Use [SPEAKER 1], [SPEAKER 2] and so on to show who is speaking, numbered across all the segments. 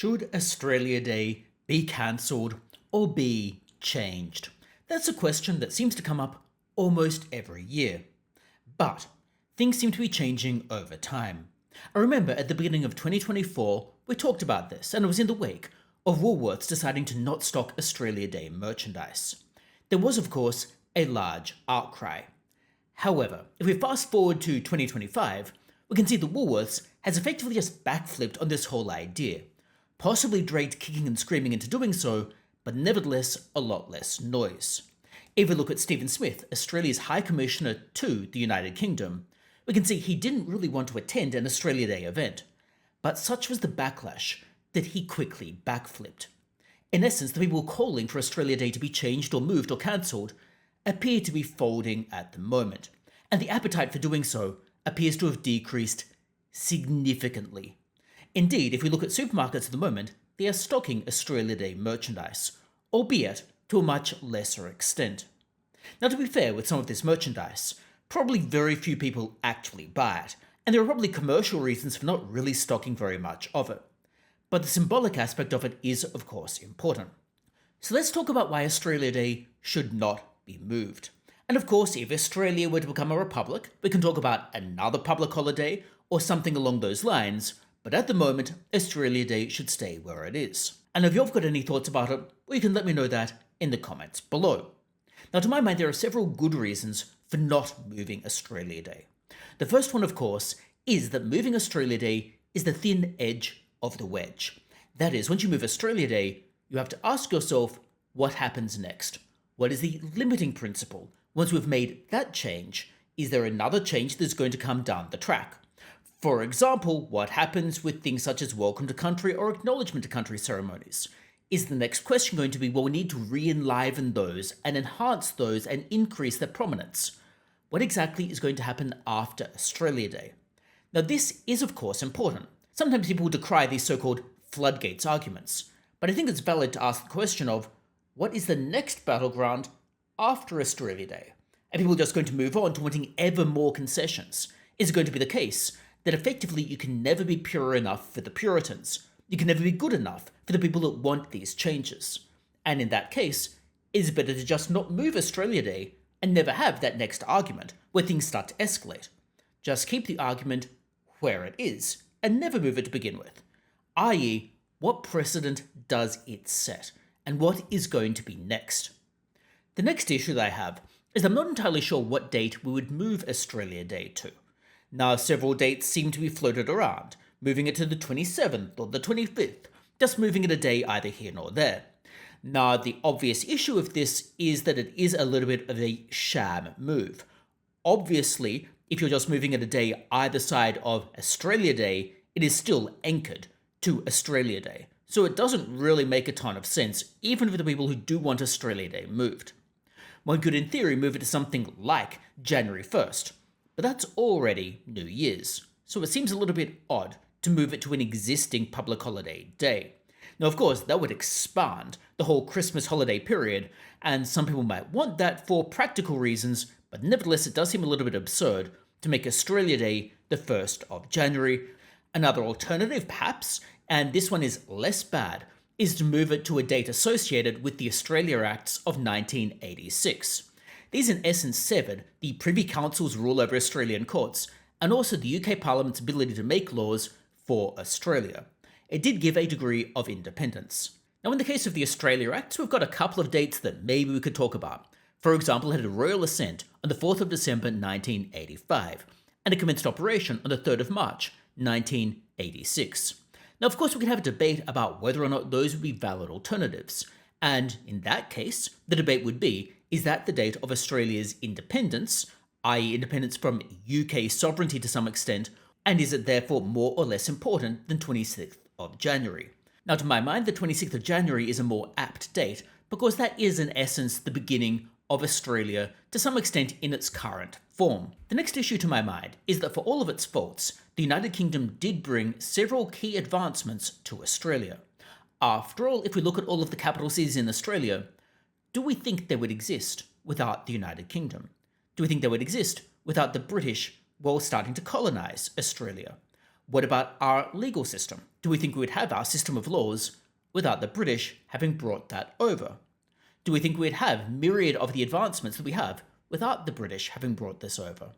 [SPEAKER 1] Should Australia Day be cancelled or be changed? That's a question that seems to come up almost every year. But things seem to be changing over time. I remember at the beginning of 2024, we talked about this, and it was in the wake of Woolworths deciding to not stock Australia Day merchandise. There was, of course, a large outcry. However, if we fast forward to 2025, we can see that Woolworths has effectively just backflipped on this whole idea, possibly dragged kicking and screaming into doing so, but nevertheless a lot less noise. If we look at Stephen Smith, Australia's High Commissioner to the United Kingdom, we can see he didn't really want to attend an Australia Day event, but such was the backlash that he quickly backflipped. In essence, the people calling for Australia Day to be changed or moved or cancelled appear to be folding at the moment, and the appetite for doing so appears to have decreased significantly. Indeed, if we look at supermarkets at the moment, they are stocking Australia Day merchandise, albeit to a much lesser extent. Now, to be fair with some of this merchandise, probably very few people actually buy it, and there are probably commercial reasons for not really stocking very much of it. But the symbolic aspect of it is, of course, important. So let's talk about why Australia Day should not be moved. And of course, if Australia were to become a republic, we can talk about another public holiday or something along those lines, but at the moment, Australia Day should stay where it is. And if you've got any thoughts about it, well, you can let me know that in the comments below. Now, to my mind, there are several good reasons for not moving Australia Day. The first one, of course, is that moving Australia Day is the thin edge of the wedge. That is, once you move Australia Day, you have to ask yourself, what happens next? What is the limiting principle? Once we've made that change, is there another change that's going to come down the track? For example, what happens with things such as welcome to country or acknowledgement to country ceremonies? Is the next question going to be, well, we need to re-enliven those and enhance those and increase their prominence? What exactly is going to happen after Australia Day? Now, this is, of course, important. Sometimes people decry these so-called floodgates arguments, but I think it's valid to ask the question of, what is the next battleground after Australia Day? Are people just going to move on to wanting ever more concessions? Is it going to be the case that effectively you can never be pure enough for the Puritans? You can never be good enough for the people that want these changes? And in that case, it is better to just not move Australia Day and never have that next argument where things start to escalate. Just keep the argument where it is and never move it to begin with, i.e., what precedent does it set and what is going to be next? The next issue that I have is I'm not entirely sure what date we would move Australia Day to. Now, several dates seem to be floated around, moving it to the 27th or the 25th, just moving it a day either here nor there. Now, the obvious issue of this is that it is a little bit of a sham move. Obviously, if you're just moving it a day either side of Australia Day, it is still anchored to Australia Day. So it doesn't really make a ton of sense, even for the people who do want Australia Day moved. One could, in theory, move it to something like January 1st, but that's already New Year's, so it seems a little bit odd to move it to an existing public holiday day. Now, of course, that would expand the whole Christmas holiday period, and some people might want that for practical reasons, but nevertheless, it does seem a little bit absurd to make Australia Day the 1st of January. Another alternative, perhaps, and this one is less bad, is to move it to a date associated with the Australia Acts of 1986. These in essence severed the Privy Council's rule over Australian courts, and also the UK Parliament's ability to make laws for Australia. It did give a degree of independence. Now, in the case of the Australia Acts, we've got a couple of dates that maybe we could talk about. For example, it had a royal assent on the 4th of December 1985, and it commenced operation on the 3rd of March 1986. Now, of course, we can have a debate about whether or not those would be valid alternatives, and in that case, the debate would be, is that the date of Australia's independence, i.e. independence from UK sovereignty to some extent, and is it therefore more or less important than 26th of January? Now, to my mind, the 26th of January is a more apt date because that is in essence the beginning of Australia to some extent in its current form. The next issue to my mind is that for all of its faults, the United Kingdom did bring several key advancements to Australia. After all, if we look at all of the capital cities in Australia, do we think they would exist without the United Kingdom? Do we think they would exist without the British, well, starting to colonise Australia? What about our legal system? Do Do we think we would have our system of laws without the British having brought that over? Do we think we'd have myriad of the advancements that we have without the British having brought this over?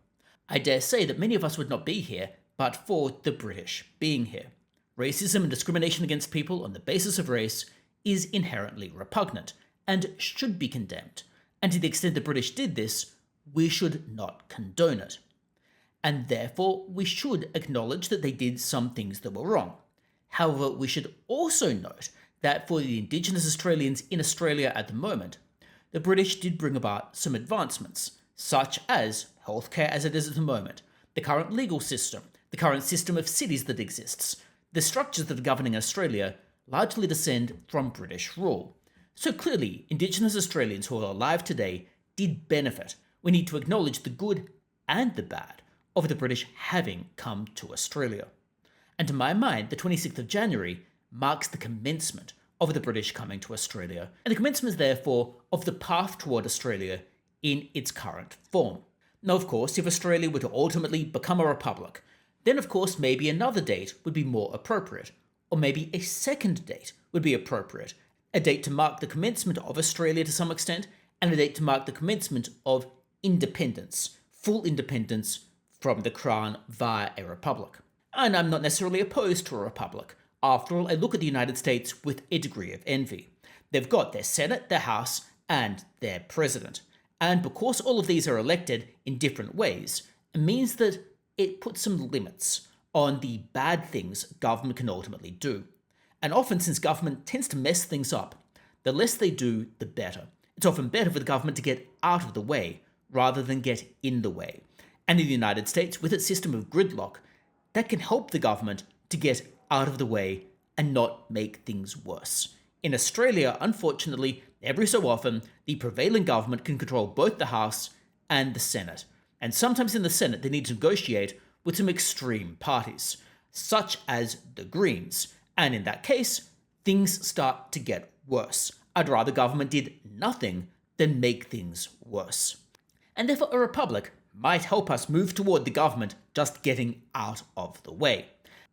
[SPEAKER 1] I dare say that many of us would not be here but for the British being here. Racism and discrimination against people on the basis of race is inherently repugnant and should be condemned. And to the extent the British did this, we should not condone it. And therefore, we should acknowledge that they did some things that were wrong. However, we should also note that for the Indigenous Australians in Australia at the moment, the British did bring about some advancements, such as healthcare as it is at the moment, the current legal system, the current system of cities that exists. The structures that are governing Australia largely descend from British rule. So clearly, Indigenous Australians who are alive today did benefit. We need to acknowledge the good and the bad of the British having come to Australia. And to my mind, the 26th of January marks the commencement of the British coming to Australia, and the commencement, therefore, of the path toward Australia in its current form. Now, of course, if Australia were to ultimately become a republic, then of course maybe another date would be more appropriate, or maybe a second date would be appropriate, a date to mark the commencement of Australia to some extent, and a date to mark the commencement of independence, full independence from the Crown via a republic. And I'm not necessarily opposed to a republic. After all, I look at the United States with a degree of envy. They've got their Senate, their House, and their President. And because all of these are elected in different ways, it means that it puts some limits on the bad things government can ultimately do. And often, since government tends to mess things up, the less they do, the better. It's often better for the government to get out of the way rather than get in the way. And in the United States, with its system of gridlock, that can help the government to get out of the way and not make things worse. In Australia, unfortunately, every so often, the prevailing government can control both the House and the Senate. And sometimes in the Senate, they need to negotiate with some extreme parties, such as the Greens. And in that case, things start to get worse. I'd rather government did nothing than make things worse. And therefore, a republic might help us move toward the government just getting out of the way.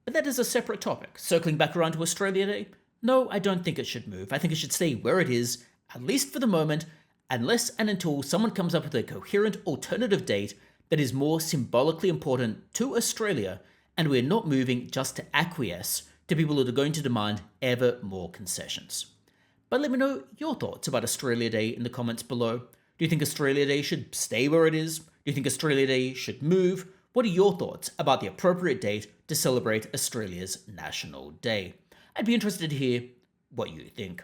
[SPEAKER 1] But that is a separate topic. Circling back around to Australia Day, no, I don't think it should move. I think it should stay where it is, at least for the moment, unless and until someone comes up with a coherent alternative date that is more symbolically important to Australia, and we're not moving just to acquiesce to people that are going to demand ever more concessions. But let me know your thoughts about Australia Day in the comments below. Do you think Australia Day should stay where it is? Do you think Australia Day should move? What are your thoughts about the appropriate date to celebrate Australia's National Day? I'd be interested to hear what you think.